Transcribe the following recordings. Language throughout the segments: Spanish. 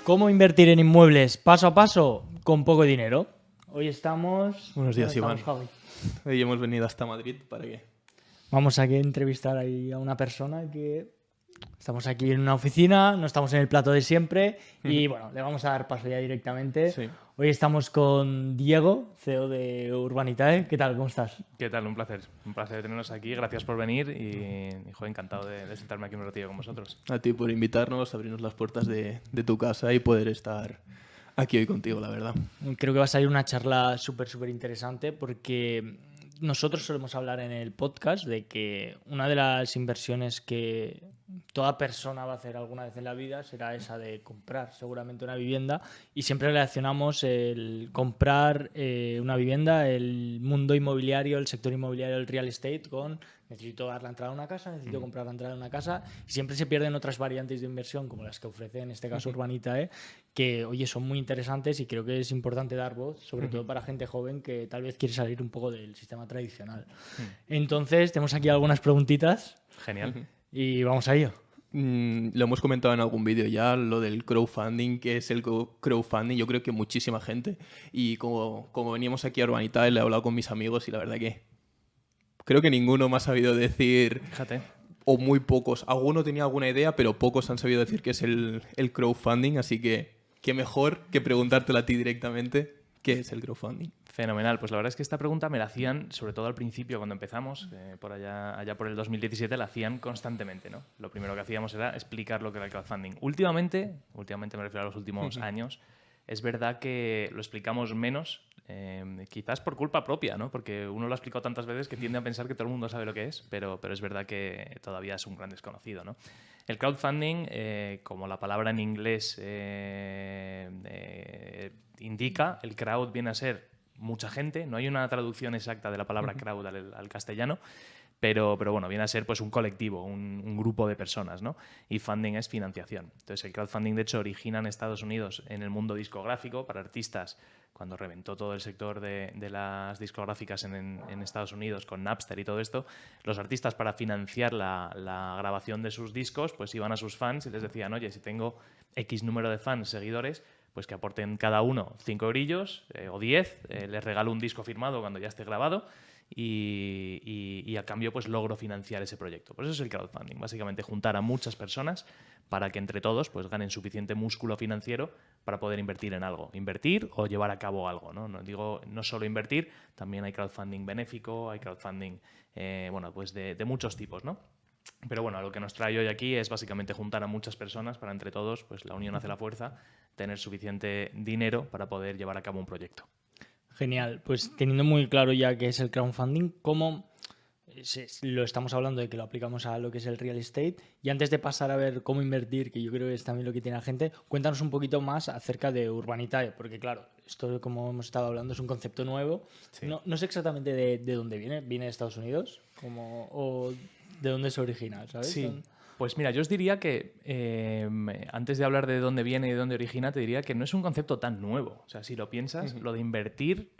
¿Cómo invertir en inmuebles paso a paso con poco dinero? Hoy estamos... Buenos días, Iván. Javi. Hoy hemos venido hasta Madrid. ¿Para qué? Vamos aquí a entrevistar ahí a una persona que... Estamos aquí en una oficina, no estamos en el plato de siempre y bueno, le vamos a dar paso ya directamente. Sí. Hoy estamos con Diego, CEO de Urbanitae. ¿Qué tal? ¿Cómo estás? ¿Qué tal? Un placer tenernos aquí. Gracias por venir y joder, encantado de sentarme aquí un ratillo con vosotros. A ti por invitarnos, abrirnos las puertas de tu casa y poder estar aquí hoy contigo, la verdad. Creo que va a salir una charla súper interesante porque nosotros solemos hablar en el podcast de que una de las inversiones que toda persona va a hacer alguna vez en la vida será esa de comprar seguramente una vivienda, y siempre relacionamos el comprar una vivienda, el mundo inmobiliario, el sector inmobiliario, el real estate con necesito dar la entrada a una casa, necesito comprar la entrada a una casa, y siempre se pierden otras variantes de inversión como las que ofrece en este caso Urbanitae, que oye, son muy interesantes y creo que es importante dar voz, sobre todo para gente joven que tal vez quiere salir un poco del sistema tradicional. Entonces, tenemos aquí algunas preguntitas Genial. y vamos a ello. Lo hemos comentado en algún vídeo ya, lo del crowdfunding, que es el crowdfunding. Yo creo que muchísima gente, y como veníamos aquí a Urbanitae, le he hablado con mis amigos y la verdad que creo que ninguno me ha sabido decir, Fíjate. o muy pocos. Alguno tenía alguna idea, pero pocos han sabido decir qué es el crowdfunding, así que qué mejor que preguntártelo a ti directamente, ¿qué es el crowdfunding? Fenomenal. Pues la verdad es que esta pregunta me la hacían, sobre todo al principio cuando empezamos, por allá por el 2017, la hacían constantemente, ¿no? Lo primero que hacíamos era explicar lo que era el crowdfunding. Últimamente me refiero a los últimos años, es verdad que lo explicamos menos, quizás por culpa propia, ¿no? Porque uno lo ha explicado tantas veces que tiende a pensar que todo el mundo sabe lo que es, pero es verdad que todavía es un gran desconocido, ¿no? El crowdfunding, como la palabra en inglés indica, el crowd viene a ser mucha gente. No hay una traducción exacta de la palabra crowd al castellano, pero bueno, viene a ser pues un colectivo, un grupo de personas, ¿no? Y funding es financiación. Entonces el crowdfunding, de hecho, origina en Estados Unidos en el mundo discográfico para artistas, cuando reventó todo el sector de las discográficas en Estados Unidos con Napster y todo esto. Los artistas, para financiar la grabación de sus discos, pues iban a sus fans y les decían, oye, si tengo X número de fans, seguidores, pues que aporten cada uno 5 eurillos o 10, les regalo un disco firmado cuando ya esté grabado y a cambio pues logro financiar ese proyecto. Pues eso es el crowdfunding, básicamente juntar a muchas personas para que entre todos pues ganen suficiente músculo financiero para poder invertir en algo, invertir o llevar a cabo algo, ¿no? No digo no solo invertir, también hay crowdfunding benéfico, hay crowdfunding bueno, pues de muchos tipos, ¿no? Pero bueno, lo que nos trae hoy aquí es básicamente juntar a muchas personas para entre todos, pues la unión hace la fuerza, tener suficiente dinero para poder llevar a cabo un proyecto. Genial. Pues teniendo muy claro ya qué es el crowdfunding, ¿cómo lo estamos hablando de que lo aplicamos a lo que es el real estate? Y antes de pasar a ver cómo invertir, que yo creo que es también lo que tiene la gente, cuéntanos un poquito más acerca de Urbanitae, porque claro, esto, como hemos estado hablando, es un concepto nuevo. Sí. No sé exactamente de dónde viene. ¿Viene de Estados Unidos? ¿O de dónde se origina? ¿Sabes? Sí. Pues mira, yo os diría que antes de hablar de dónde viene y de dónde origina, te diría que no es un concepto tan nuevo. O sea, si lo piensas, lo de invertir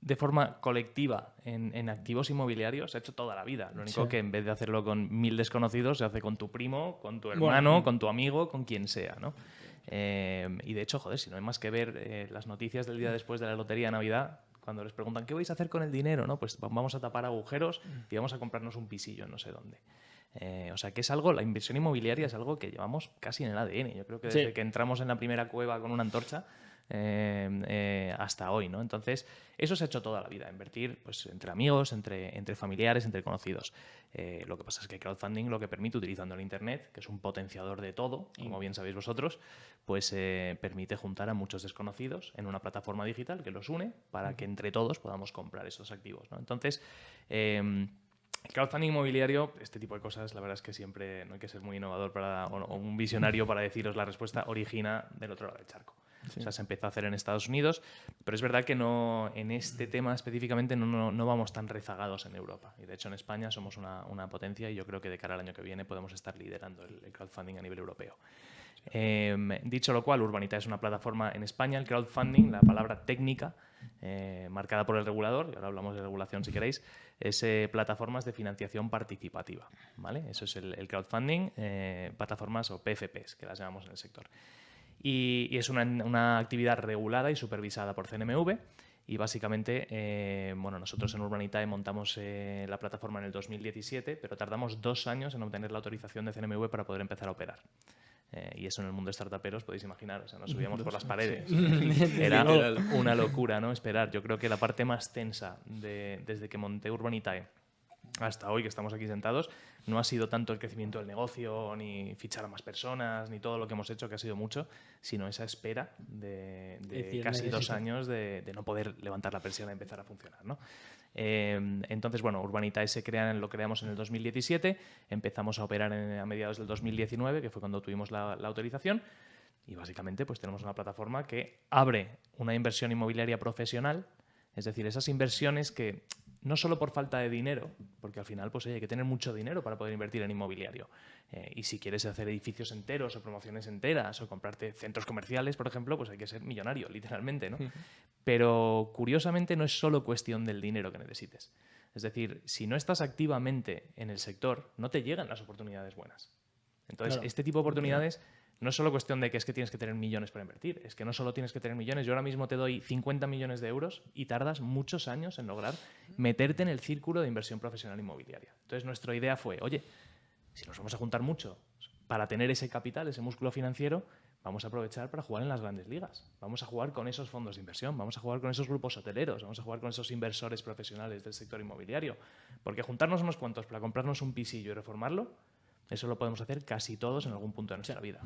de forma colectiva en activos inmobiliarios se ha hecho toda la vida. Lo único que en vez de hacerlo con 1000 desconocidos, se hace con tu primo, con tu hermano, con tu amigo, con quien sea, ¿no? Y de hecho, joder, si no hay más que ver las noticias del día después de la lotería de Navidad, cuando les preguntan ¿qué vais a hacer con el dinero? ¿No? Pues vamos a tapar agujeros y vamos a comprarnos un pisillo en no sé dónde. O sea, que es algo, la inversión inmobiliaria es algo que llevamos casi en el ADN. Yo creo que desde que entramos en la primera cueva con una antorcha hasta hoy, ¿no? Entonces, eso se ha hecho toda la vida, invertir pues, entre amigos, entre familiares, entre conocidos. Lo que pasa es que crowdfunding lo que permite, utilizando el Internet, que es un potenciador de todo, como bien sabéis vosotros, pues permite juntar a muchos desconocidos en una plataforma digital que los une para que entre todos podamos comprar esos activos, ¿no? Entonces, el crowdfunding inmobiliario, este tipo de cosas, la verdad es que siempre no hay que ser muy innovador o un visionario para deciros la respuesta, origina del otro lado del charco. Sí. O sea, se empezó a hacer en Estados Unidos, pero es verdad que no, en este tema específicamente no vamos tan rezagados en Europa. Y de hecho en España somos una potencia y yo creo que de cara al año que viene podemos estar liderando el crowdfunding a nivel europeo. Dicho lo cual, Urbanitae es una plataforma en España. El crowdfunding, la palabra técnica marcada por el regulador, y ahora hablamos de regulación si queréis, es plataformas de financiación participativa, ¿vale? Eso es el crowdfunding, plataformas o PFPs, que las llamamos en el sector. Y es una actividad regulada y supervisada por CNMV. Y básicamente, nosotros en Urbanitae montamos la plataforma en el 2017, pero tardamos 2 años en obtener la autorización de CNMV para poder empezar a operar. Y eso en el mundo startuperos podéis imaginar, o sea, nos subíamos por las paredes. Era una locura, ¿no? Esperar. Yo creo que la parte más tensa desde que monté Urbanitae hasta hoy que estamos aquí sentados, no ha sido tanto el crecimiento del negocio, ni fichar a más personas, ni todo lo que hemos hecho, que ha sido mucho, sino esa espera de casi 2 años de no poder levantar la persiana y empezar a funcionar, ¿no? Entonces, Urbanitae lo creamos en el 2017, empezamos a operar a mediados del 2019, que fue cuando tuvimos la autorización, y básicamente pues tenemos una plataforma que abre una inversión inmobiliaria profesional, es decir, esas inversiones que no solo por falta de dinero, porque al final pues hay que tener mucho dinero para poder invertir en inmobiliario. Y si quieres hacer edificios enteros o promociones enteras o comprarte centros comerciales, por ejemplo, pues hay que ser millonario, literalmente, ¿no? Pero curiosamente no es solo cuestión del dinero que necesites. Es decir, si no estás activamente en el sector, no te llegan las oportunidades buenas. Entonces, este tipo de oportunidades no es solo cuestión de que es que tienes que tener millones para invertir, es que no solo tienes que tener millones. Yo ahora mismo te doy 50 millones de euros y tardas muchos años en lograr meterte en el círculo de inversión profesional inmobiliaria. Entonces, nuestra idea fue, oye, si nos vamos a juntar mucho para tener ese capital, ese músculo financiero, vamos a aprovechar para jugar en las grandes ligas. Vamos a jugar con esos fondos de inversión, vamos a jugar con esos grupos hoteleros, vamos a jugar con esos inversores profesionales del sector inmobiliario. Porque juntarnos unos cuantos para comprarnos un pisillo y reformarlo, eso lo podemos hacer casi todos en algún punto de nuestra vida.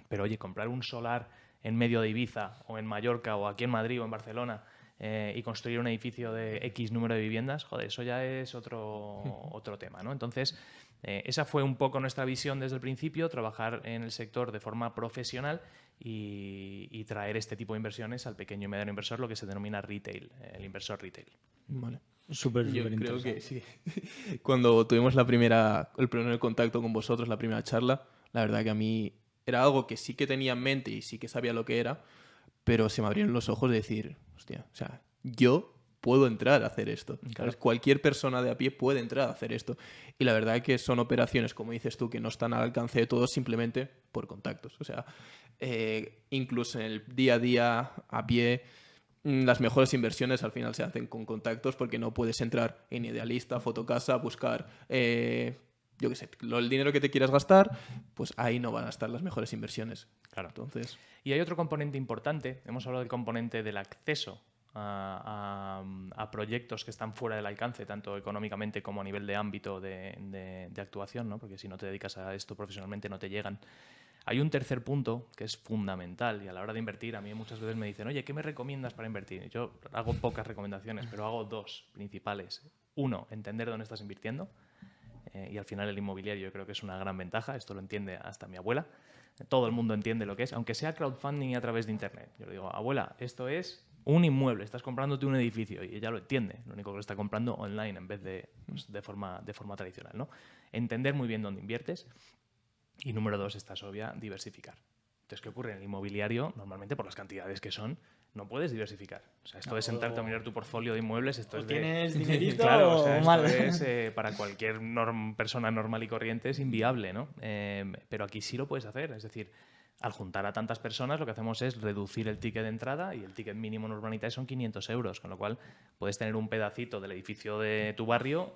Pero oye, comprar un solar en medio de Ibiza o en Mallorca o aquí en Madrid o en Barcelona y construir un edificio de X número de viviendas, joder, eso ya es otro tema, ¿no? Entonces, esa fue un poco nuestra visión desde el principio, trabajar en el sector de forma profesional y traer este tipo de inversiones al pequeño y mediano inversor, lo que se denomina retail, el inversor retail. Vale. Súper Yo creo interesante. que sí. Cuando tuvimos el primer contacto con vosotros, la primera charla, la verdad que a mí era algo que sí que tenía en mente y sí que sabía lo que era, pero se me abrieron los ojos de decir, hostia, o sea, yo puedo entrar a hacer esto. ¿Sabes? Cualquier persona de a pie puede entrar a hacer esto. Y la verdad que son operaciones, como dices tú, que no están al alcance de todos simplemente por contactos. O sea, incluso en el día a día, a pie, las mejores inversiones al final se hacen con contactos porque no puedes entrar en Idealista, Fotocasa, buscar, yo qué sé, el dinero que te quieras gastar, pues ahí no van a estar las mejores inversiones. Claro. Entonces, y hay otro componente importante, hemos hablado del componente del acceso a proyectos que están fuera del alcance, tanto económicamente como a nivel de ámbito de actuación, ¿no? Porque si no te dedicas a esto profesionalmente no te llegan. Hay un tercer punto que es fundamental y a la hora de invertir a mí muchas veces me dicen, oye, ¿qué me recomiendas para invertir? Yo hago pocas recomendaciones, pero hago 2 principales. 1, entender dónde estás invirtiendo y al final el inmobiliario yo creo que es una gran ventaja, esto lo entiende hasta mi abuela, todo el mundo entiende lo que es, aunque sea crowdfunding a través de internet. Yo le digo, abuela, esto es un inmueble, estás comprándote un edificio y ella lo entiende, lo único que lo está comprando online en vez de, pues, de forma tradicional, ¿no? Entender muy bien dónde inviertes. Y número 2, esta es obvia, diversificar. Entonces, ¿qué ocurre? En el inmobiliario, normalmente por las cantidades que son, no puedes diversificar. O sea, esto de sentarte a mirar tu portfolio de inmuebles, esto es de... ¿Tienes dinerito claro, o sea, o mal? esto es, para cualquier persona normal y corriente es inviable, ¿no? Pero aquí sí lo puedes hacer. Es decir, al juntar a tantas personas, lo que hacemos es reducir el ticket de entrada y el ticket mínimo en Urbanitae son 500 euros, con lo cual puedes tener un pedacito del edificio de tu barrio,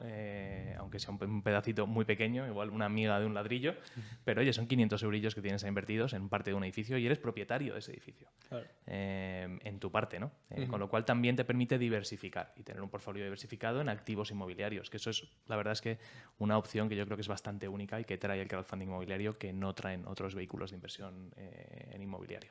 aunque sea un pedacito muy pequeño, igual una miga de un ladrillo, pero oye, son 500 eurillos que tienes ahí invertidos en parte de un edificio y eres propietario de ese edificio, claro. En tu parte, ¿no? Con lo cual también te permite diversificar y tener un portfolio diversificado en activos inmobiliarios, que eso es, la verdad es que una opción que yo creo que es bastante única y que trae el crowdfunding inmobiliario que no traen otros vehículos de inversión en inmobiliario.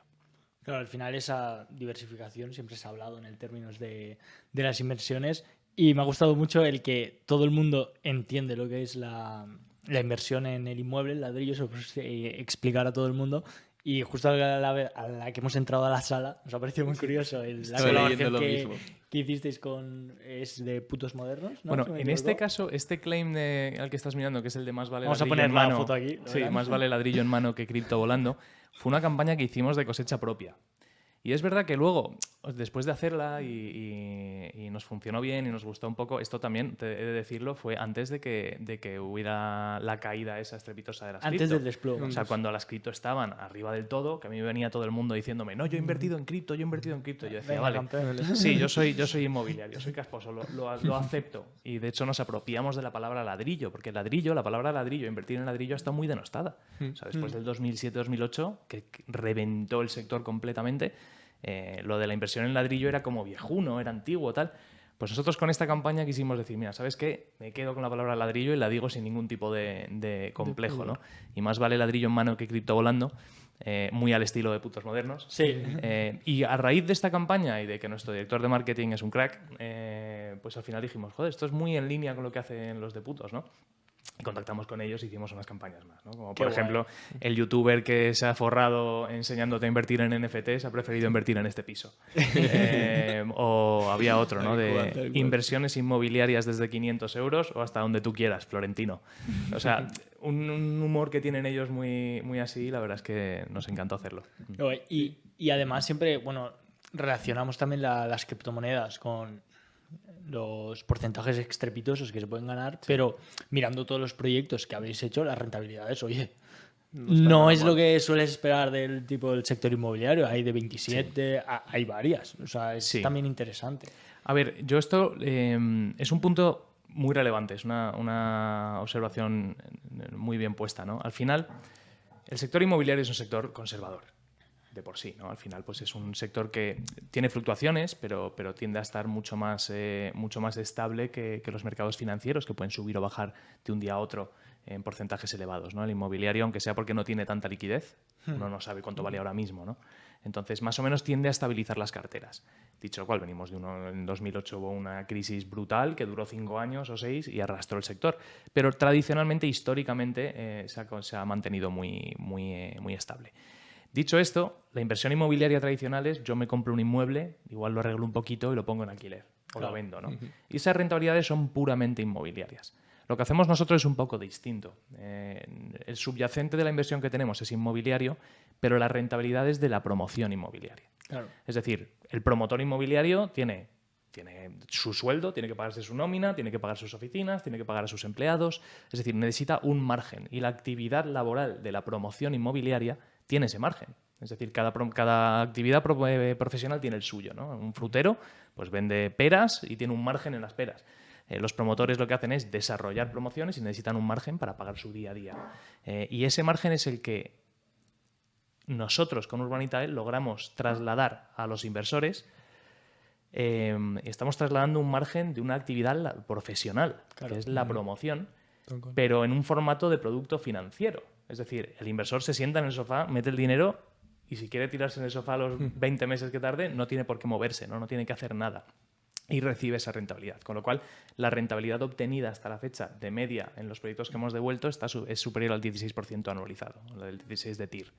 Claro, al final esa diversificación siempre se ha hablado en el términos de las inversiones y me ha gustado mucho el que todo el mundo entiende lo que es la inversión en el inmueble, el ladrillo, eso pues, explicar a todo el mundo. Y justo a la que hemos entrado a la sala, nos ha parecido muy curioso la colaboración que hicisteis es de Putos Modernos, ¿no? Bueno, en este caso, este claim al que estás mirando, que es el de más vale Vamos ladrillo en mano. Vamos a poner la foto aquí. Sí, más vale ladrillo en mano que cripto volando. Fue una campaña que hicimos de cosecha propia. Y es verdad que luego después de hacerla y nos funcionó bien y nos gustó un poco, esto también, he de decirlo, fue antes de que hubiera la caída esa estrepitosa de las cripto. Antes del desplome. O sea, cuando las cripto estaban arriba del todo, que a mí me venía todo el mundo diciéndome, no, yo he invertido en cripto, yo he invertido en cripto. Yo decía, Venga, vale, campeón. sí, yo soy inmobiliario, soy casposo, lo acepto. Y de hecho nos apropiamos de la palabra ladrillo, porque la palabra ladrillo, invertir en ladrillo, está muy denostada. O sea, después del 2007-2008, que reventó el sector completamente, lo de la inversión en ladrillo era como viejuno, era antiguo, tal. Pues nosotros con esta campaña quisimos decir, mira, ¿sabes qué? Me quedo con la palabra ladrillo y la digo sin ningún tipo de complejo, ¿no? Y más vale ladrillo en mano que cripto volando, muy al estilo de putos modernos. Sí. Y a raíz de esta campaña y de que nuestro director de marketing es un crack, pues al final dijimos, joder, esto es muy en línea con lo que hacen los de putos, ¿no? Y contactamos con ellos y hicimos unas campañas más, ¿no? Como por ejemplo, el youtuber que se ha forrado enseñándote a invertir en NFTs ha preferido invertir en este piso. O había otro, ¿no? De inversiones inmobiliarias desde 500 euros o hasta donde tú quieras, Florentino. O sea, un humor que tienen ellos muy, muy así, la verdad es que nos encantó hacerlo. Y además siempre, bueno, relacionamos también las criptomonedas con los porcentajes estrepitosos que se pueden ganar, pero mirando todos los proyectos que habéis hecho, las rentabilidades, oye, no es lo que sueles esperar del tipo del sector inmobiliario. Hay de 27, hay varias. O sea, es también interesante. A ver, yo esto es un punto muy relevante, es una observación muy bien puesta, ¿no? Al final, el sector inmobiliario es un sector conservador de por sí, ¿no? Al final, pues es un sector que tiene fluctuaciones, pero tiende a estar mucho más estable que los mercados financieros, que pueden subir o bajar de un día a otro en porcentajes elevados, ¿no? El inmobiliario, aunque sea porque no tiene tanta liquidez, uno no sabe cuánto vale ahora mismo, ¿no? Entonces, más o menos tiende a estabilizar las carteras. Dicho lo cual, venimos de en 2008 hubo una crisis brutal que duró 5 años o 6 y arrastró el sector. Pero tradicionalmente, históricamente, se ha mantenido muy, muy, muy estable. Dicho esto, la inversión inmobiliaria tradicional es yo me compro un inmueble, igual lo arreglo un poquito y lo pongo en alquiler o lo vendo, ¿no? Y esas rentabilidades son puramente inmobiliarias. Lo que hacemos nosotros es un poco distinto. El subyacente de la inversión que tenemos es inmobiliario, pero la rentabilidad es de la promoción inmobiliaria. Claro. Es decir, el promotor inmobiliario tiene su sueldo, tiene que pagarse su nómina, tiene que pagar sus oficinas, tiene que pagar a sus empleados. Es decir, necesita un margen. Y la actividad laboral de la promoción inmobiliaria tiene ese margen. Es decir, cada actividad profesional tiene el suyo, ¿no? Un frutero pues vende peras y tiene un margen en las peras. Los promotores lo que hacen es desarrollar promociones y necesitan un margen para pagar su día a día. Y ese margen es el que nosotros con Urbanitae logramos trasladar a los inversores. Estamos trasladando un margen de una actividad profesional, claro, que es la promoción, pero en un formato de producto financiero. Es decir, el inversor se sienta en el sofá, mete el dinero y si quiere tirarse en el sofá los 20 meses que tarde, no tiene por qué moverse, no tiene que hacer nada. Y recibe esa rentabilidad. Con lo cual, la rentabilidad obtenida hasta la fecha de media en los proyectos que hemos devuelto es superior al 16% anualizado, el 16% de TIR.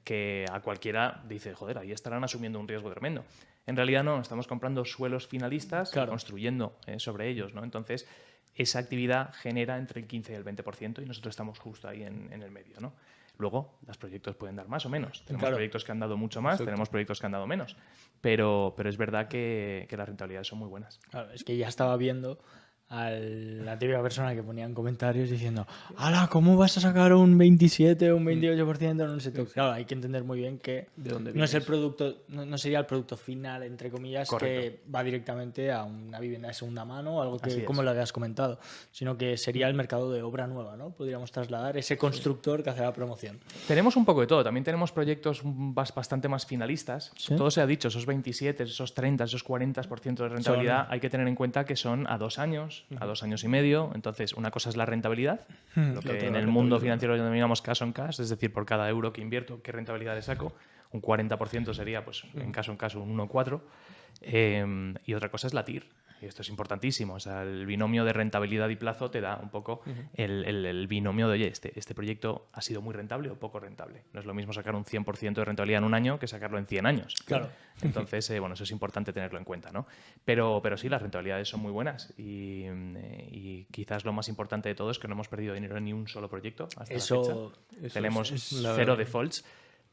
Que a cualquiera dice, joder, ahí estarán asumiendo un riesgo tremendo. En realidad no, estamos comprando suelos finalistas, claro, y construyendo sobre ellos, ¿no? Entonces, esa actividad genera entre el 15 y el 20% y nosotros estamos justo ahí en el medio, ¿no? Luego, los proyectos pueden dar más o menos. Tenemos proyectos que han dado mucho más, tenemos proyectos que han dado menos. Pero es verdad que las rentabilidades son muy buenas. Claro, es que ya estaba viendo a la típica persona que ponía en comentarios diciendo ¡hala! ¿Cómo vas a sacar un 27 o un 28% en un sector? Claro, hay que entender muy bien que no es el producto, no sería el producto final, entre comillas, correcto, que va directamente a una vivienda de segunda mano o algo que, como lo habías comentado, sino que sería el mercado de obra nueva, ¿no? Podríamos trasladar ese constructor que hace la promoción. Tenemos un poco de todo. También tenemos proyectos bastante más finalistas. ¿Sí? Todo se ha dicho, esos 27, esos 30, esos 40% de rentabilidad, hay que tener en cuenta que son a 2 años, a 2 años y medio. Entonces, una cosa es la rentabilidad, lo que en el mundo financiero denominamos cash on cash, es decir, por cada euro que invierto, ¿qué rentabilidad le saco? Un 40% sería, pues, en caso un 1,4. Y otra cosa es la TIR. Y esto es importantísimo. O sea, el binomio de rentabilidad y plazo te da un poco el binomio de, oye, este proyecto ha sido muy rentable o poco rentable. No es lo mismo sacar un 100% de rentabilidad en un año que sacarlo en 100 años. Claro. Entonces, bueno, eso es importante tenerlo en cuenta, ¿no? Pero sí, las rentabilidades son muy buenas y quizás lo más importante de todo es que no hemos perdido dinero en ni un solo proyecto hasta la fecha. Tenemos 0 defaults.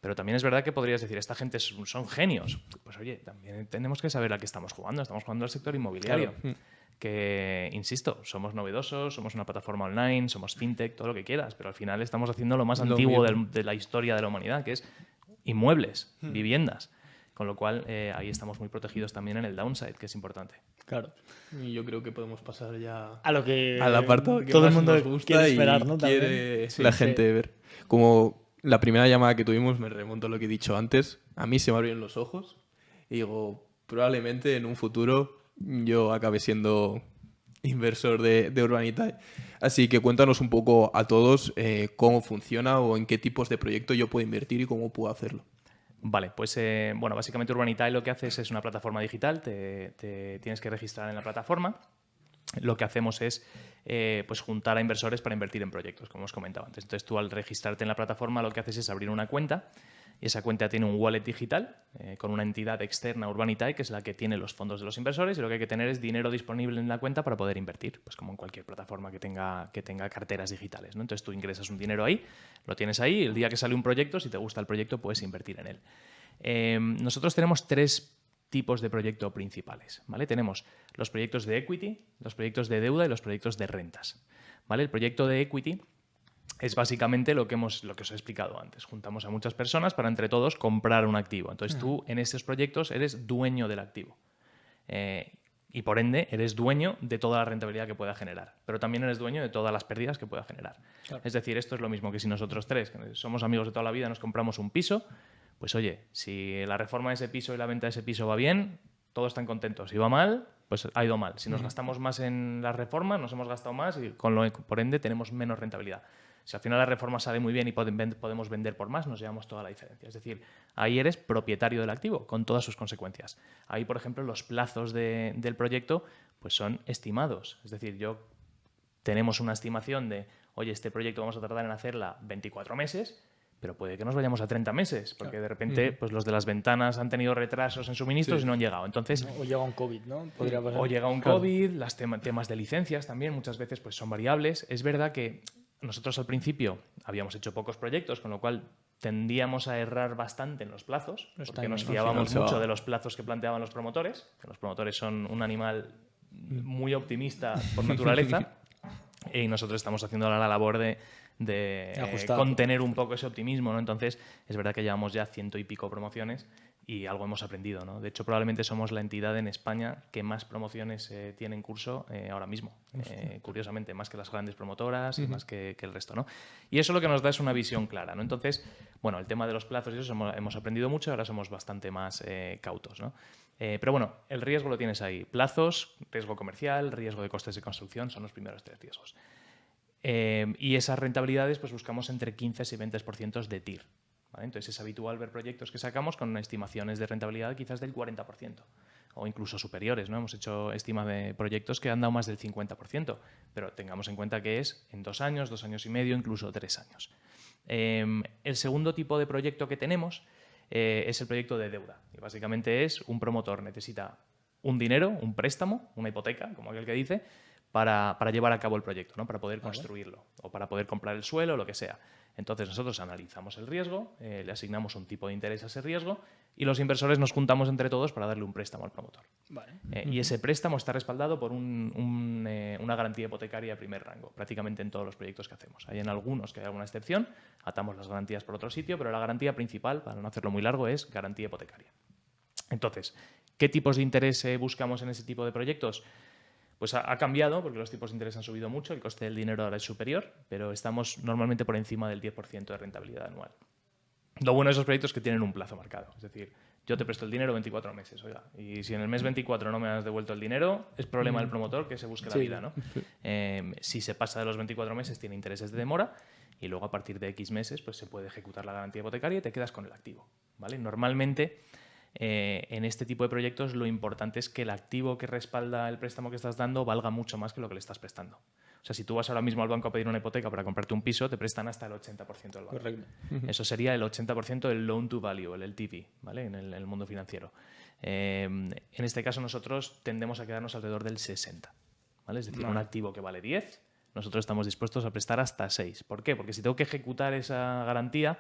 Pero también es verdad que podrías decir, esta gente son genios. Pues oye, también tenemos que saber a qué estamos jugando. Estamos jugando al sector inmobiliario. Claro. Que, insisto, somos novedosos, somos una plataforma online, somos fintech, todo lo que quieras, pero al final estamos haciendo lo más Lo antiguo mismo. de la historia de la humanidad, que es inmuebles, viviendas. Con lo cual, ahí estamos muy protegidos también en el downside, que es importante. Claro. Y yo creo que podemos pasar ya A lo que al apartado que todo el más mundo nos gusta quiere esperar, y ¿no? quiere También. la Sí. gente ver. Como la primera llamada que tuvimos, me remonto a lo que he dicho antes, a mí se me abrieron los ojos y digo, probablemente en un futuro yo acabe siendo inversor de Urbanitae. Así que cuéntanos un poco a todos cómo funciona o en qué tipos de proyecto yo puedo invertir y cómo puedo hacerlo. Vale, pues bueno, básicamente Urbanitae lo que haces es una plataforma digital, te tienes que registrar en la plataforma. Lo que hacemos es pues juntar a inversores para invertir en proyectos, como os comentaba antes. Entonces tú al registrarte en la plataforma lo que haces es abrir una cuenta y esa cuenta tiene un wallet digital con una entidad externa, Urbanitae, que es la que tiene los fondos de los inversores y lo que hay que tener es dinero disponible en la cuenta para poder invertir, pues como en cualquier plataforma que tenga carteras digitales, ¿no? Entonces tú ingresas un dinero ahí, lo tienes ahí y el día que sale un proyecto, si te gusta el proyecto, puedes invertir en él. Nosotros tenemos 3 tipos de proyecto principales, ¿vale? Tenemos los proyectos de equity, los proyectos de deuda y los proyectos de rentas, ¿vale? El proyecto de equity es básicamente lo que os he explicado antes. Juntamos a muchas personas para entre todos comprar un activo. Entonces tú en estos proyectos eres dueño del activo. Y por ende eres dueño de toda la rentabilidad que pueda generar. Pero también eres dueño de todas las pérdidas que pueda generar. Claro. Es decir, esto es lo mismo que si nosotros 3, que somos amigos de toda la vida, nos compramos un piso, pues oye, si la reforma de ese piso y la venta de ese piso va bien, todos están contentos. Si va mal, pues ha ido mal. Si nos gastamos más en la reforma, nos hemos gastado más y por ende tenemos menos rentabilidad. Si al final la reforma sale muy bien y podemos vender por más, nos llevamos toda la diferencia. Es decir, ahí eres propietario del activo, con todas sus consecuencias. Ahí, por ejemplo, los plazos del proyecto pues son estimados. Es decir, tenemos una estimación de, oye, este proyecto vamos a tardar en hacerla 24 meses, pero puede que nos vayamos a 30 meses, porque de repente pues los de las ventanas han tenido retrasos en suministros y no han llegado. Entonces, O llega un COVID, ¿no? Podría pasar. o llega un Claro. COVID, los temas de licencias también muchas veces pues son variables. Es verdad que nosotros al principio habíamos hecho pocos proyectos, con lo cual tendíamos a errar bastante en los plazos, porque nos fiábamos mucho de los plazos que planteaban los promotores, que los promotores son un animal muy optimista por naturaleza, y nosotros estamos haciendo ahora la labor de Ajustar. contener un poco ese optimismo, ¿no? Entonces, es verdad que llevamos ya 100 y pico promociones y algo hemos aprendido, ¿no? De hecho, probablemente somos la entidad en España que más promociones tiene en curso ahora mismo. Curiosamente, más que las grandes promotoras y más que el resto, ¿no? Y eso lo que nos da es una visión clara, ¿no? Entonces, bueno, el tema de los plazos y eso hemos aprendido mucho y ahora somos bastante más cautos, ¿no? Pero bueno, el riesgo lo tienes ahí. Plazos, riesgo comercial, riesgo de costes de construcción son los primeros 3 riesgos. Y esas rentabilidades pues buscamos entre 15 y 20% de TIR. ¿Vale? Entonces es habitual ver proyectos que sacamos con estimaciones de rentabilidad quizás del 40% o incluso superiores, ¿no? Hemos hecho estima de proyectos que han dado más del 50%, pero tengamos en cuenta que es en 2 años, 2 años y medio, incluso 3 años. El segundo tipo de proyecto que tenemos es el proyecto de deuda. Y básicamente es un promotor necesita un dinero, un préstamo, una hipoteca, como aquel que dice, para llevar a cabo el proyecto, ¿no? Para poder construirlo o para poder comprar el suelo o lo que sea. Entonces nosotros analizamos el riesgo, le asignamos un tipo de interés a ese riesgo y los inversores nos juntamos entre todos para darle un préstamo al promotor. Vale. Y ese préstamo está respaldado por una garantía hipotecaria de primer rango, prácticamente en todos los proyectos que hacemos. Hay en algunos que hay alguna excepción, atamos las garantías por otro sitio, pero la garantía principal, para no hacerlo muy largo, es garantía hipotecaria. Entonces, ¿qué tipos de interés buscamos en ese tipo de proyectos? Pues ha cambiado porque los tipos de interés han subido mucho, el coste del dinero ahora es superior, pero estamos normalmente por encima del 10% de rentabilidad anual. Lo bueno de esos proyectos es que tienen un plazo marcado. Es decir, yo te presto el dinero 24 meses, oiga, y si en el mes 24 no me has devuelto el dinero, es problema del promotor que se busque la vida, ¿no? Si se pasa de los 24 meses tiene intereses de demora y luego a partir de X meses pues se puede ejecutar la garantía hipotecaria y te quedas con el activo, ¿vale? Normalmente en este tipo de proyectos lo importante es que el activo que respalda el préstamo que estás dando valga mucho más que lo que le estás prestando. O sea, si tú vas ahora mismo al banco a pedir una hipoteca para comprarte un piso, te prestan hasta el 80% del banco. Correcto. Eso sería el 80% del loan to value, el LTV, ¿vale? En el mundo financiero. En este caso nosotros tendemos a quedarnos alrededor del 60%, ¿vale? Es decir, un activo que vale 10, nosotros estamos dispuestos a prestar hasta 6. ¿Por qué? Porque si tengo que ejecutar esa garantía,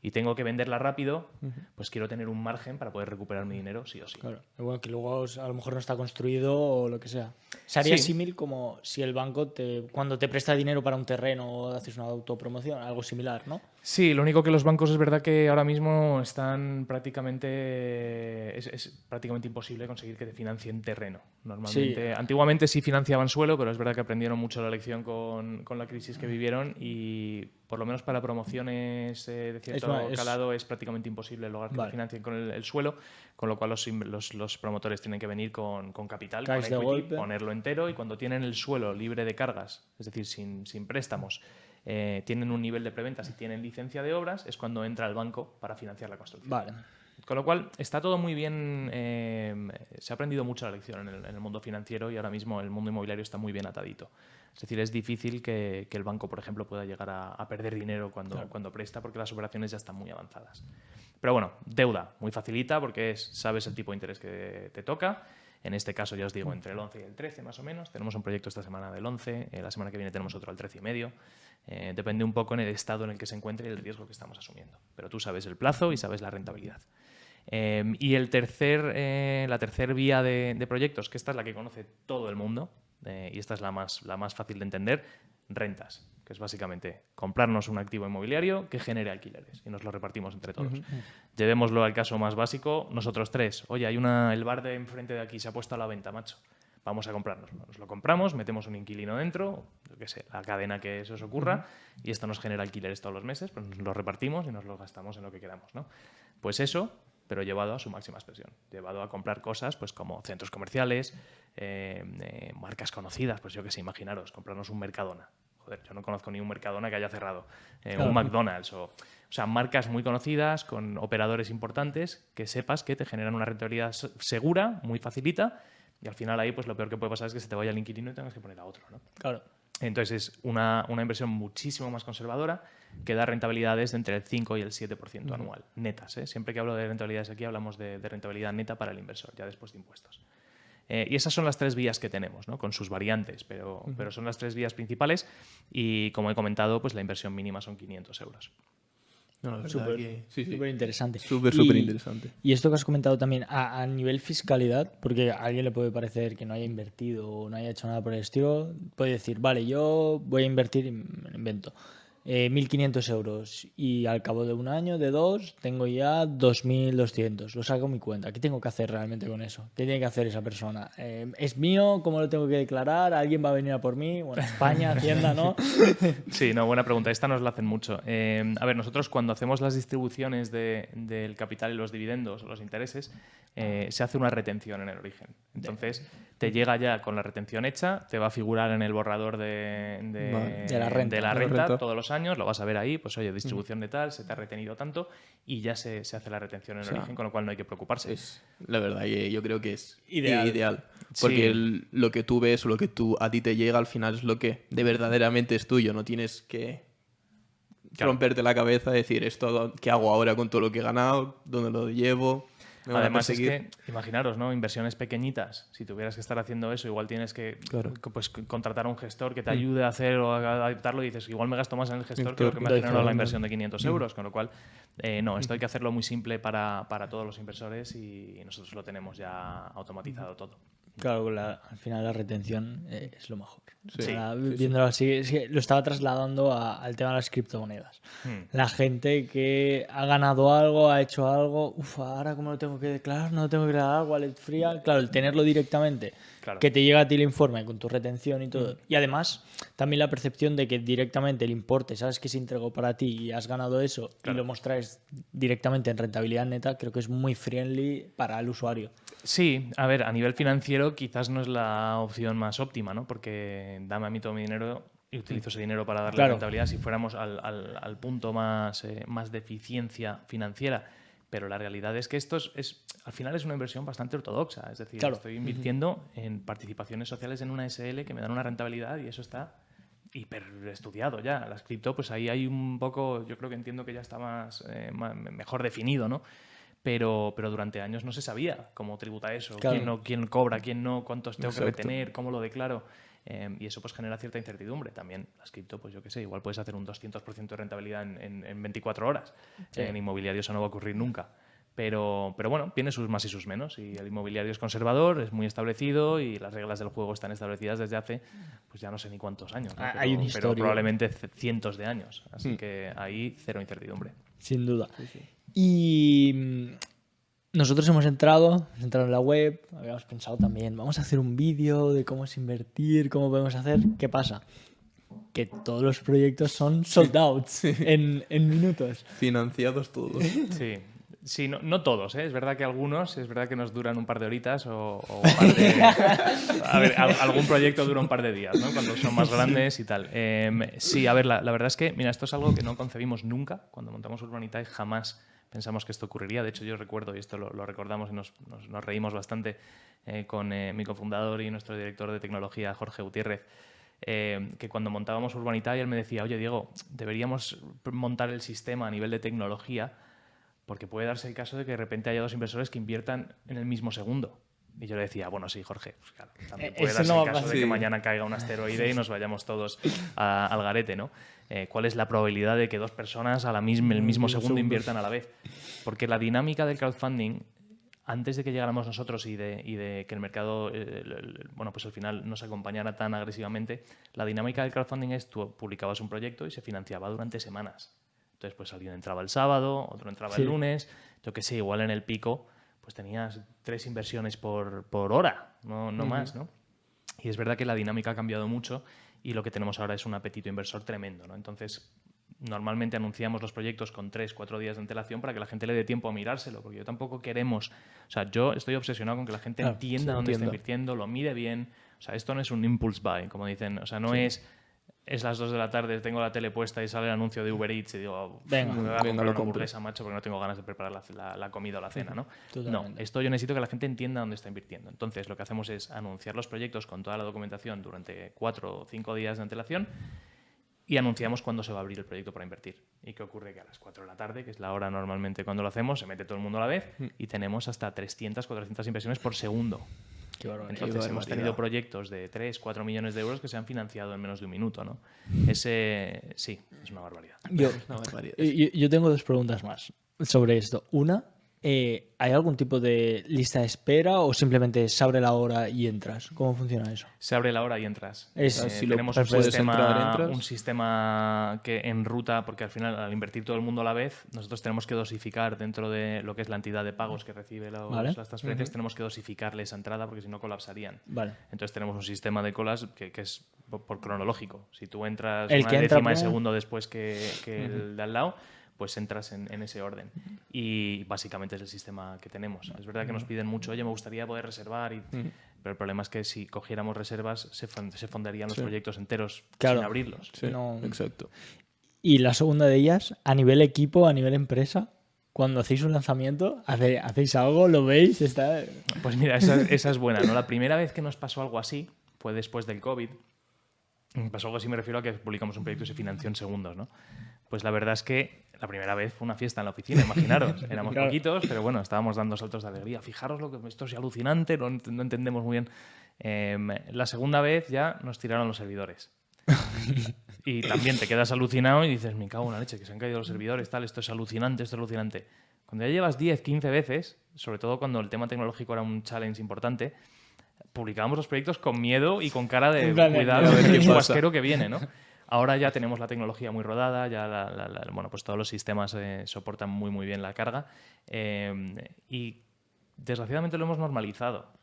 y tengo que venderla rápido, pues quiero tener un margen para poder recuperar mi dinero sí o sí. Claro, y bueno, que luego a lo mejor no está construido o lo que sea. Se haría Sí. símil como si el banco cuando te presta dinero para un terreno o haces una autopromoción, algo similar, ¿no? Sí, lo único que los bancos es verdad que ahora mismo están prácticamente... Es prácticamente imposible conseguir que te financien terreno. Normalmente, antiguamente sí financiaban suelo, pero es verdad que aprendieron mucho la lección con la crisis que vivieron y por lo menos para promociones de cierto calado es prácticamente imposible lograr que te financien con el suelo, con lo cual los promotores tienen que venir con capital, con equity, ponerlo entero y cuando tienen el suelo libre de cargas, es decir, sin préstamos, tienen un nivel de preventas y tienen licencia de obras, es cuando entra el banco para financiar la construcción. Vale. Con lo cual, está todo muy bien. Se ha aprendido mucho la lección en el mundo financiero y ahora mismo el mundo inmobiliario está muy bien atadito. Es decir, es difícil que el banco, por ejemplo, pueda llegar a perder dinero cuando presta porque las operaciones ya están muy avanzadas. Pero bueno, deuda, muy facilita porque sabes el tipo de interés que te toca. En este caso, ya os digo, entre el 11 y el 13 más o menos. Tenemos un proyecto esta semana del 11, la semana que viene tenemos otro al 13,5. Depende un poco en el estado en el que se encuentre y el riesgo que estamos asumiendo. Pero tú sabes el plazo y sabes la rentabilidad. Y la tercer vía de proyectos, que esta es la que conoce todo el mundo, y esta es la más fácil de entender, rentas, que es básicamente comprarnos un activo inmobiliario que genere alquileres y nos lo repartimos entre todos. Llevémoslo al caso más básico, nosotros tres. Oye, el bar de enfrente de aquí se ha puesto a la venta, macho. Vamos a comprarnos. Nos lo compramos, metemos un inquilino dentro, yo qué sé, la cadena que eso os ocurra, y esto nos genera alquileres todos los meses, pues nos lo repartimos y nos lo gastamos en lo que queramos, ¿no? Pues eso, pero llevado a su máxima expresión. Llevado a comprar cosas pues como centros comerciales, marcas conocidas, pues yo qué sé, imaginaros, comprarnos un Mercadona. Joder, yo no conozco ni un Mercadona que haya cerrado. Un McDonald's o sea, marcas muy conocidas con operadores importantes que sepas que te generan una rentabilidad segura, muy facilita, y al final ahí pues lo peor que puede pasar es que se te vaya el inquilino y tengas que poner a otro, ¿no? Claro. Entonces es una inversión muchísimo más conservadora que da rentabilidades de entre el 5 y el 7% anual, netas. Siempre que hablo de rentabilidades aquí hablamos de rentabilidad neta para el inversor, ya después de impuestos. Y esas son las tres vías que tenemos, ¿no? Con sus variantes, pero son las tres vías principales y, como he comentado, pues la inversión mínima son 500 euros. No, Súper interesante. Súper interesante. Y esto que has comentado también, a nivel fiscalidad, porque a alguien le puede parecer que no haya invertido o no haya hecho nada por el estilo, puede decir, vale, yo voy a invertir, me invento, 1.500 euros y al cabo de un año, de dos, tengo ya 2.200. Lo saco a mi cuenta. ¿Qué tengo que hacer realmente con eso? ¿Qué tiene que hacer esa persona? ¿Es mío? ¿Cómo lo tengo que declarar? ¿Alguien va a venir a por mí? Bueno, España, Hacienda, ¿no? Sí, no, buena pregunta. Esta nos la hacen mucho. A ver, nosotros cuando hacemos las distribuciones del capital y los dividendos o los intereses, se hace una retención en el origen. Entonces, te llega ya con la retención hecha, te va a figurar en el borrador de la renta todos los años, lo vas a ver ahí, pues oye, distribución de tal, se te ha retenido tanto y ya se hace la retención en el origen, con lo cual no hay que preocuparse. La verdad, yo creo que es ideal. Porque Sí. lo que tú ves o lo que a ti te llega al final es lo que de verdaderamente es tuyo. No tienes que romperte la cabeza y decir, ¿esto qué hago ahora con todo lo que he ganado? ¿Dónde lo llevo? Además es que, imaginaros, ¿no? Inversiones pequeñitas. Si tuvieras que estar haciendo eso, igual tienes que pues, contratar a un gestor que te ayude a hacer o a adaptarlo y dices, igual me gasto más en el gestor que lo que me ha generado la inversión de 500 euros. Con lo cual, no, esto hay que hacerlo muy simple para todos los inversores y nosotros lo tenemos ya automatizado todo. Claro, al final la retención es lo mejor. Sí, Viéndolo así, es que lo estaba trasladando al tema de las criptomonedas. La gente que ha ganado algo, ha hecho algo, ahora cómo lo tengo que declarar, no lo tengo que declarar, wallet free. Claro, el tenerlo directamente, que te llega a ti el informe con tu retención y todo. Y además, también la percepción de que directamente el importe, sabes que se entregó para ti y has ganado eso y lo mostráis directamente en rentabilidad neta, creo que es muy friendly para el usuario. Sí, a ver, a nivel financiero quizás no es la opción más óptima, ¿no? Porque dame a mí todo mi dinero y utilizo ese dinero para darle rentabilidad si fuéramos al punto más de eficiencia financiera. Pero la realidad es que esto al final es una inversión bastante ortodoxa. Es decir, estoy invirtiendo en participaciones sociales en una SL que me dan una rentabilidad y eso está hiper estudiado ya. Las cripto, pues ahí hay un poco, yo creo que entiendo que ya está mejor definido, ¿no? Pero durante años no se sabía cómo tributa eso, quién cobra, quién no, cuántos tengo que retener, cómo lo declaro. Y eso pues genera cierta incertidumbre. También las cripto, pues yo qué sé, igual puedes hacer un 200% de rentabilidad en 24 horas. Sí. En inmobiliario eso no va a ocurrir nunca. Pero bueno, tiene sus más y sus menos. Y el inmobiliario es conservador, es muy establecido y las reglas del juego están establecidas desde hace, pues ya no sé ni cuántos años, ¿no? Hay un pero histórico. probablemente cientos de años. Así que ahí cero incertidumbre. Sin duda. Y nosotros hemos entrado en la web, habíamos pensado también, vamos a hacer un vídeo de cómo es invertir, cómo podemos hacer. ¿Qué pasa? Que todos los proyectos son sold out en minutos. Financiados todos. Sí, no todos, ¿eh? Es verdad que algunos, es verdad que nos duran un par de horitas o un par de... A ver, algún proyecto dura un par de días, ¿no? Cuando son más grandes y tal. Sí, a ver, la verdad es que, mira, esto es algo que no concebimos nunca. Cuando montamos Urbanitae jamás pensamos que esto ocurriría. De hecho, yo recuerdo, y esto lo recordamos y nos reímos bastante con mi cofundador y nuestro director de tecnología, Jorge Gutiérrez, que cuando montábamos Urbanitae él me decía, oye, Diego, deberíamos montar el sistema a nivel de tecnología porque puede darse el caso de que de repente haya dos inversores que inviertan en el mismo segundo. Y yo le decía, bueno, sí, Jorge, pues claro, también puede darse el caso de que mañana caiga un asteroide y nos vayamos todos al garete, ¿no? ¿Cuál es la probabilidad de que dos personas el mismo segundo inviertan a la vez? Porque la dinámica del crowdfunding, antes de que llegáramos nosotros y de que el mercado, bueno, pues al final nos acompañara tan agresivamente, la dinámica del crowdfunding es tú publicabas un proyecto y se financiaba durante semanas. Entonces, pues alguien entraba el sábado, otro entraba el lunes, yo qué sé, igual en el pico, pues tenías 3 inversiones por hora, no más, ¿no? Y es verdad que la dinámica ha cambiado mucho y lo que tenemos ahora es un apetito inversor tremendo, ¿no? Entonces, normalmente anunciamos los proyectos con 3-4 días de antelación para que la gente le dé tiempo a mirárselo, porque yo tampoco queremos... O sea, yo estoy obsesionado con que la gente entienda dónde está invirtiendo, lo mire bien. O sea, esto no es un impulse buy, como dicen. O sea, no es las 2 de la tarde, tengo la tele puesta y sale el anuncio de Uber Eats y digo, venga, me voy a comprar una hamburguesa, macho, porque no tengo ganas de preparar la comida o la cena, ¿no? No, esto yo necesito que la gente entienda dónde está invirtiendo. Entonces, lo que hacemos es anunciar los proyectos con toda la documentación durante 4 o 5 días de antelación y anunciamos cuándo se va a abrir el proyecto para invertir. ¿Y qué ocurre? Que a las 4 de la tarde, que es la hora normalmente cuando lo hacemos, se mete todo el mundo a la vez y tenemos hasta 300, 400 inversiones por segundo. Entonces hemos tenido proyectos de 3-4 millones de euros que se han financiado en menos de un minuto, ¿no? Ese sí, es una barbaridad. Yo tengo 2 preguntas más sobre esto. Una, ¿hay algún tipo de lista de espera o simplemente se abre la hora y entras? ¿Cómo funciona eso? Se abre la hora y entras. Tenemos un sistema que enruta, porque al final al invertir todo el mundo a la vez, nosotros tenemos que dosificar dentro de lo que es la entidad de pagos que recibe las transferencias, tenemos que dosificarle esa entrada porque si no colapsarían. Entonces tenemos un sistema de colas que es por cronológico. Si tú entras una décima de segundo después que el de al lado, pues entras en ese orden. Y básicamente es el sistema que tenemos. Es verdad que nos piden mucho, oye, me gustaría poder reservar, pero el problema es que si cogiéramos reservas se fundarían los proyectos enteros sin abrirlos. Exacto. Y la segunda de ellas, a nivel equipo, a nivel empresa, cuando hacéis un lanzamiento, ¿hacéis algo? ¿Lo veis? Pues mira, esa es buena, ¿no? La primera vez que nos pasó algo así fue después del COVID. Pasó algo así, me refiero a que publicamos un proyecto y se financió en segundos, ¿no? Pues la verdad es que la primera vez fue una fiesta en la oficina, imaginaros. Éramos poquitos, pero bueno, estábamos dando saltos de alegría. Fijaros lo que esto es alucinante, no entendemos muy bien. La segunda vez ya nos tiraron los servidores. Y también te quedas alucinado y dices, me cago en la leche, que se han caído los servidores, tal, esto es alucinante, esto es alucinante. Cuando ya llevas 10, 15 veces, sobre todo cuando el tema tecnológico era un challenge importante, publicábamos los proyectos con miedo y con cara de cuidado, el chubasquero que viene, ¿no? Ahora ya tenemos la tecnología muy rodada, ya bueno, pues todos los sistemas soportan muy bien la carga y desgraciadamente lo hemos normalizado.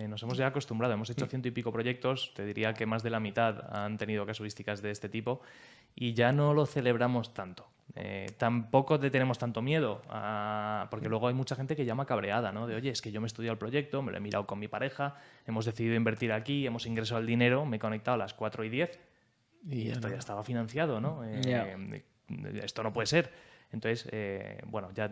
Nos hemos ya acostumbrado, hemos hecho 100 y pico proyectos, te diría que más de la mitad han tenido casuísticas de este tipo y ya no lo celebramos tanto. Tampoco te tenemos tanto miedo, porque luego hay mucha gente que llama cabreada, ¿no? De, oye, es que yo me he estudiado el proyecto, me lo he mirado con mi pareja, hemos decidido invertir aquí, hemos ingresado el dinero, me he conectado a las 4:10 y esto ya estaba financiado, ¿no? Esto no puede ser. Entonces, bueno, ya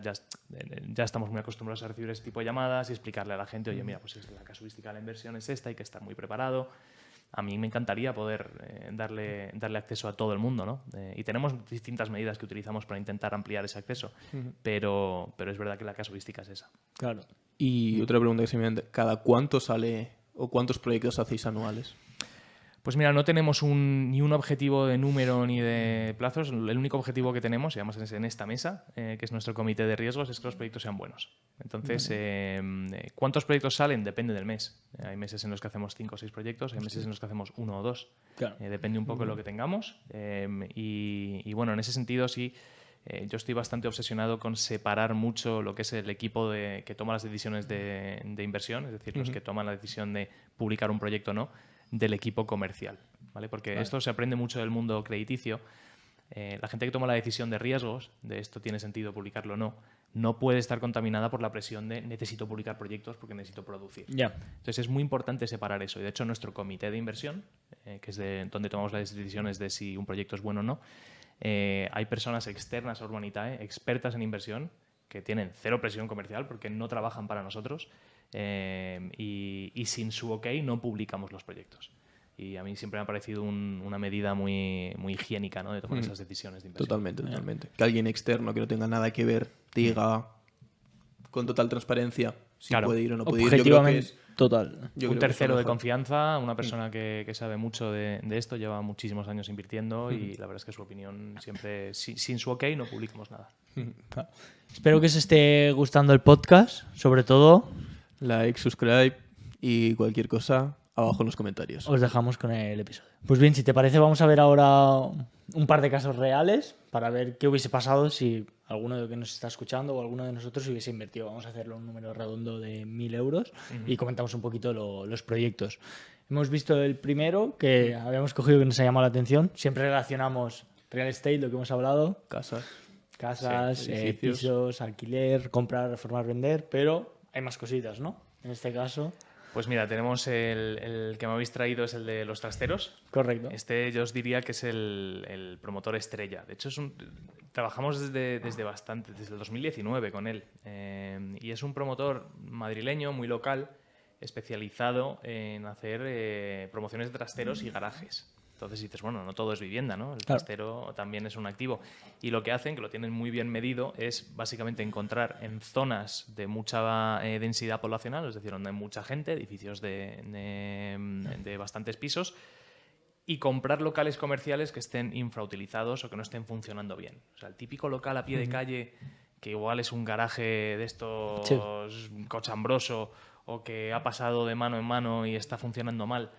estamos muy acostumbrados a recibir ese tipo de llamadas y explicarle a la gente, oye, mira, pues la casuística de la inversión es esta, hay que estar muy preparado. A mí me encantaría poder darle acceso a todo el mundo, ¿no? Y tenemos distintas medidas que utilizamos para intentar ampliar ese acceso, pero es verdad que la casuística es esa. Claro. Y otra pregunta que se me viene, ¿cada cuánto sale o cuántos proyectos hacéis anuales? Pues mira, no tenemos ni un objetivo de número ni de plazos. El único objetivo que tenemos, y además es en esta mesa, que es nuestro comité de riesgos, es que los proyectos sean buenos. Entonces, ¿cuántos proyectos salen? Depende del mes. Hay meses en los que hacemos 5 o 6 proyectos, hay meses en los que hacemos 1 o 2. Claro. Depende un poco de lo que tengamos. Y bueno, en ese sentido sí, yo estoy bastante obsesionado con separar mucho lo que es el equipo que toma las decisiones de inversión, es decir, los que toman la decisión de publicar un proyecto o no, del equipo comercial, ¿vale? Porque esto se aprende mucho del mundo crediticio. La gente que toma la decisión de riesgos, de esto tiene sentido publicarlo o no, no puede estar contaminada por la presión de necesito publicar proyectos porque necesito producir. Ya. Entonces es muy importante separar eso. Y de hecho nuestro comité de inversión, que es donde tomamos las decisiones de si un proyecto es bueno o no, hay personas externas a Urbanitae, expertas en inversión, que tienen cero presión comercial porque no trabajan para nosotros. Y sin su ok no publicamos los proyectos. Y a mí siempre me ha parecido una medida muy, muy higiénica, ¿no?, de tomar esas decisiones de inversión. Totalmente. Que alguien externo que no tenga nada que ver diga con total transparencia si Claro. puede ir o no puede ir. Objetivamente, total. Un tercero de confianza, una persona que sabe mucho de esto, lleva muchísimos años invirtiendo y la verdad es que su opinión siempre, sin su ok no publicamos nada. Claro. Espero que os esté gustando el podcast, sobre todo. Like, subscribe y cualquier cosa abajo en los comentarios. Os dejamos con el episodio. Pues bien, si te parece, vamos a ver ahora un par de casos reales para ver qué hubiese pasado si alguno de los que nos está escuchando o alguno de nosotros hubiese invertido. Vamos a hacerlo un número redondo de 1.000 euros y comentamos un poquito los proyectos. Hemos visto el primero que habíamos cogido que nos ha llamado la atención. Siempre relacionamos real estate, lo que hemos hablado. Casas, Sí, edificios. pisos, alquiler, comprar, reformar, vender, pero hay más cositas, ¿no? En este caso. Pues mira, tenemos el que me habéis traído, es el de los trasteros. Correcto. Este yo os diría que es el promotor estrella. De hecho, trabajamos desde el 2019 con él. Y es un promotor madrileño, muy local, especializado en hacer promociones de trasteros y garajes. Entonces dices, bueno, no todo es vivienda, ¿no? El trastero también es un activo. Y lo que hacen, que lo tienen muy bien medido, es básicamente encontrar en zonas de mucha densidad poblacional, es decir, donde hay mucha gente, edificios de bastantes pisos, y comprar locales comerciales que estén infrautilizados o que no estén funcionando bien. O sea, el típico local a pie de calle, que igual es un garaje de estos cochambroso o que ha pasado de mano en mano y está funcionando mal.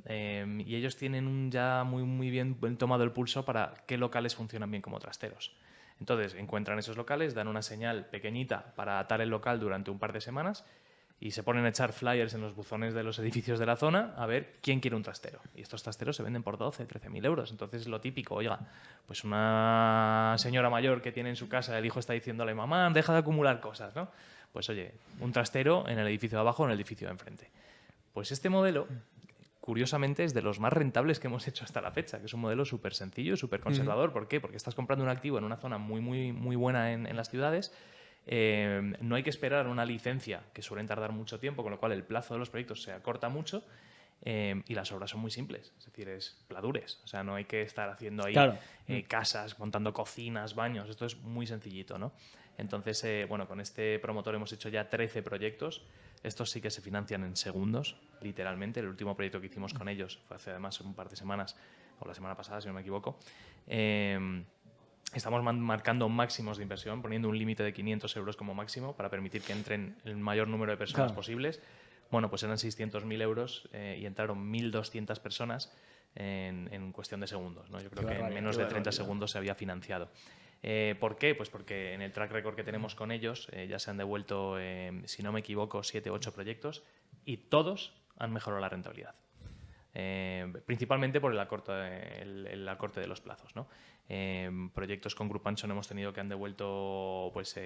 Y ellos tienen ya muy bien tomado el pulso para qué locales funcionan bien como trasteros. Entonces encuentran esos locales, dan una señal pequeñita para atar el local durante un par de semanas y se ponen a echar flyers en los buzones de los edificios de la zona a ver quién quiere un trastero. Y estos trasteros se venden por 12, 13.000 euros. Entonces lo típico, oiga, pues una señora mayor que tiene en su casa, el hijo está diciéndole, mamá, deja de acumular cosas, ¿no? Pues oye, un trastero en el edificio de abajo o en el edificio de enfrente. Pues este modelo, curiosamente, es de los más rentables que hemos hecho hasta la fecha, que es un modelo súper sencillo, súper conservador. ¿Por qué? Porque estás comprando un activo en una zona muy buena en las ciudades. No hay que esperar una licencia, que suelen tardar mucho tiempo, con lo cual el plazo de los proyectos se acorta mucho. Y las obras son muy simples, es decir, es pladures. O sea, no hay que estar haciendo ahí casas, montando cocinas, baños. Esto es muy sencillito, ¿no? Entonces, bueno, con este promotor hemos hecho ya 13 proyectos. Estos sí que se financian en segundos, literalmente. El último proyecto que hicimos con ellos fue hace además un par de semanas, o la semana pasada, si no me equivoco. Estamos marcando máximos de inversión, poniendo un límite de 500 euros como máximo para permitir que entren el mayor número de personas posibles. Bueno, pues eran 600.000 euros y entraron 1.200 personas en cuestión de segundos, ¿no? Yo creo que en menos de 30 segundos se había financiado. ¿Por qué? Pues porque en el track record que tenemos con ellos ya se han devuelto, si no me equivoco, 7 o 8 proyectos y todos han mejorado la rentabilidad. Principalmente por el acorte de los plazos, ¿no? Proyectos con Group Anson hemos tenido que han devuelto pues,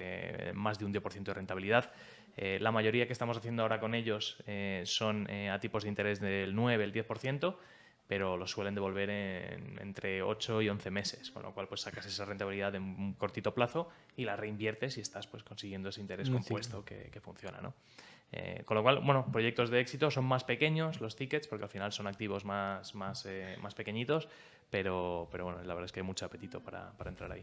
más de un 10% de rentabilidad. La mayoría que estamos haciendo ahora con ellos son a tipos de interés del 9, el 10%, pero lo suelen devolver entre 8 y 11 meses, con lo cual pues sacas esa rentabilidad en un cortito plazo y la reinviertes y estás pues consiguiendo ese interés compuesto que funciona, ¿no? Con lo cual, bueno, proyectos de éxito son más pequeños los tickets porque al final son activos más pequeñitos, pero bueno, la verdad es que hay mucho apetito para entrar ahí.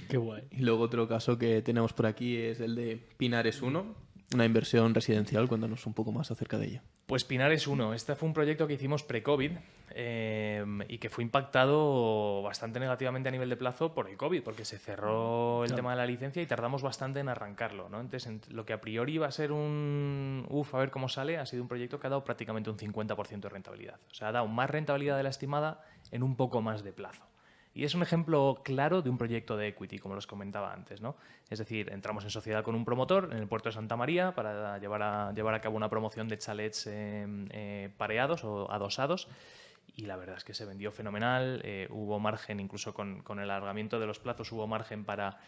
Qué guay. Y luego otro caso que tenemos por aquí es el de Pinares 1. una inversión residencial. Cuéntanos un poco más acerca de ella. Pues Pinares 1. Este fue un proyecto que hicimos pre-COVID y que fue impactado bastante negativamente a nivel de plazo por el COVID, porque se cerró el tema de la licencia y tardamos bastante en arrancarlo, ¿no? Entonces, lo que a priori iba a ser a ver cómo sale, ha sido un proyecto que ha dado prácticamente un 50% de rentabilidad. O sea, ha dado más rentabilidad de la estimada en un poco más de plazo. Y es un ejemplo claro de un proyecto de equity, como os comentaba antes, ¿no? Es decir, entramos en sociedad con un promotor en el puerto de Santa María para llevar a cabo una promoción de chalets pareados o adosados. Y la verdad es que se vendió fenomenal, hubo margen, incluso con el alargamiento de los plazos, hubo margen para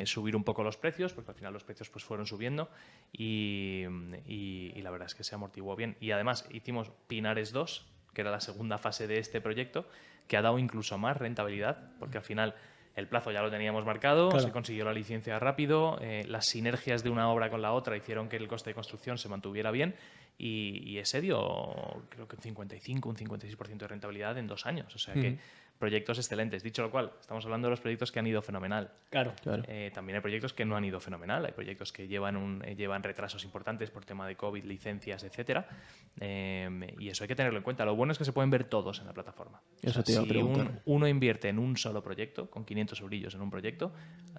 subir un poco los precios, porque al final los precios pues fueron subiendo y la verdad es que se amortiguó bien. Y además hicimos Pinares 2, que era la segunda fase de este proyecto, que ha dado incluso más rentabilidad, porque al final el plazo ya lo teníamos marcado, claro, se consiguió la licencia rápido, las sinergias de una obra con la otra hicieron que el coste de construcción se mantuviera bien y ese dio creo que un 55, un 56% de rentabilidad en 2 años. O sea que proyectos excelentes. Dicho lo cual, estamos hablando de los proyectos que han ido fenomenal. Claro. También hay proyectos que no han ido fenomenal. Hay proyectos que llevan retrasos importantes por tema de COVID, licencias, etcétera. Y eso hay que tenerlo en cuenta. Lo bueno es que se pueden ver todos en la plataforma. Eso te iba a preguntar. Si uno invierte en un solo proyecto, con 500 eurillos en un proyecto,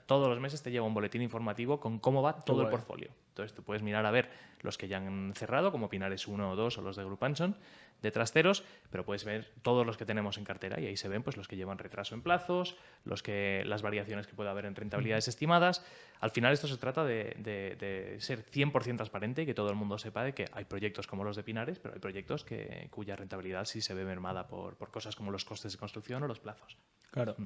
todos los meses te lleva un boletín informativo con cómo va todo el portfolio. Entonces tú puedes mirar a ver los que ya han cerrado, como Pinares 1 o 2 o los de Grupanson, de trasteros, pero puedes ver todos los que tenemos en cartera y ahí se ven pues los que llevan retraso en plazos, las variaciones que puede haber en rentabilidades estimadas. Al final esto se trata de ser 100% transparente y que todo el mundo sepa de que hay proyectos como los de Pinares, pero hay proyectos cuya rentabilidad sí se ve mermada por cosas como los costes de construcción o los plazos. Claro.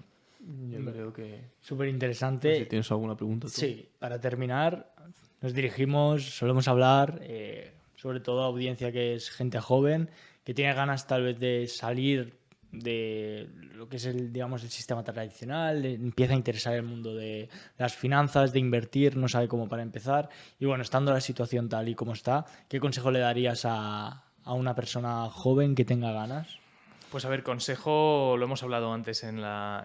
Yo creo que... Súper interesante. Si tienes alguna pregunta tú. Sí, para terminar, nos dirigimos, solemos hablar, sobre todo a audiencia que es gente joven, que tiene ganas tal vez de salir de lo que es el sistema tradicional, empieza a interesar el mundo de las finanzas, de invertir, no sabe cómo para empezar. Y bueno, estando la situación tal y como está, ¿qué consejo le darías a una persona joven que tenga ganas? Pues a ver, consejo, lo hemos hablado antes cuando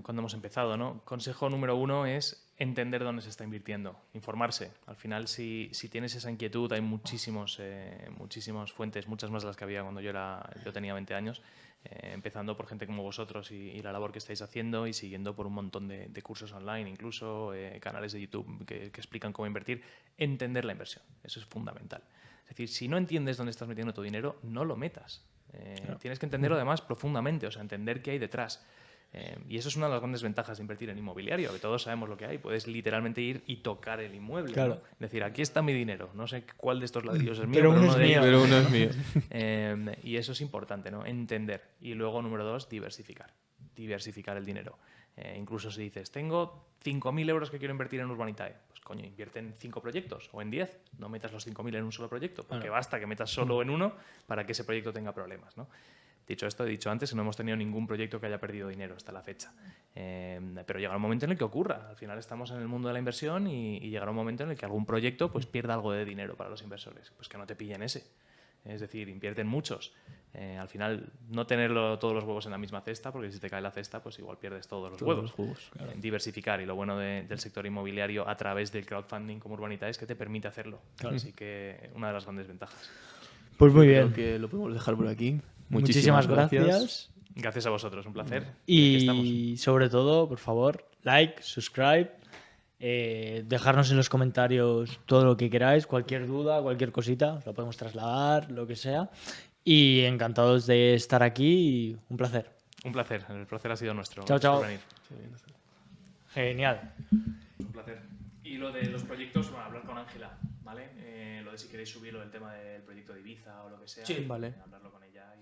hemos empezado, ¿no? Consejo número 1 es entender dónde se está invirtiendo, informarse. Al final, si tienes esa inquietud, hay muchísimas fuentes, muchas más de las que había cuando yo tenía 20 años, empezando por gente como vosotros y la labor que estáis haciendo y siguiendo por un montón de cursos online, incluso canales de YouTube que explican cómo invertir. Entender la inversión, eso es fundamental. Es decir, si no entiendes dónde estás metiendo tu dinero, no lo metas. Claro. Tienes que entenderlo además profundamente, o sea, entender qué hay detrás. Y eso es una de las grandes ventajas de invertir en inmobiliario, que todos sabemos lo que hay. Puedes literalmente ir y tocar el inmueble. Claro. ¿no? Es decir, aquí está mi dinero. No sé cuál de estos ladrillos es mío, pero uno es mío. Y eso es importante, ¿no? Entender. Y luego, número 2, diversificar. Diversificar el dinero. Incluso si dices, tengo 5.000 euros que quiero invertir en Urbanitae, pues coño, invierte en 5 proyectos o en 10, no metas los 5.000 en un solo proyecto, porque basta que metas solo en uno para que ese proyecto tenga problemas, ¿no? Dicho esto, he dicho antes que no hemos tenido ningún proyecto que haya perdido dinero hasta la fecha. Pero llegará un momento en el que ocurra. Al final estamos en el mundo de la inversión y llegará un momento en el que algún proyecto pues pierda algo de dinero para los inversores. Pues que no te pillen ese. Es decir, invierten muchos. Al final, no tenerlo todos los huevos en la misma cesta, porque si te cae la cesta, pues igual pierdes todos los huevos. Claro. Diversificar. Y lo bueno del sector inmobiliario a través del crowdfunding como Urbanitae es que te permite hacerlo. Claro. Así que una de las grandes ventajas. Pues muy bien. Creo que lo podemos dejar por aquí. Muchísimas gracias. Gracias a vosotros, un placer. Y sobre todo, por favor, like, subscribe, dejarnos en los comentarios todo lo que queráis, cualquier duda, cualquier cosita, os la podemos trasladar, lo que sea. Y encantados de estar aquí y un placer. Un placer, el placer ha sido nuestro. Chao, chao. Venir. Genial. Un placer. Y lo de los proyectos, bueno, hablar con Ángela, ¿vale? Lo de si queréis subirlo del tema del proyecto de Ibiza o lo que sea. Sí, vale. Hablarlo con ella.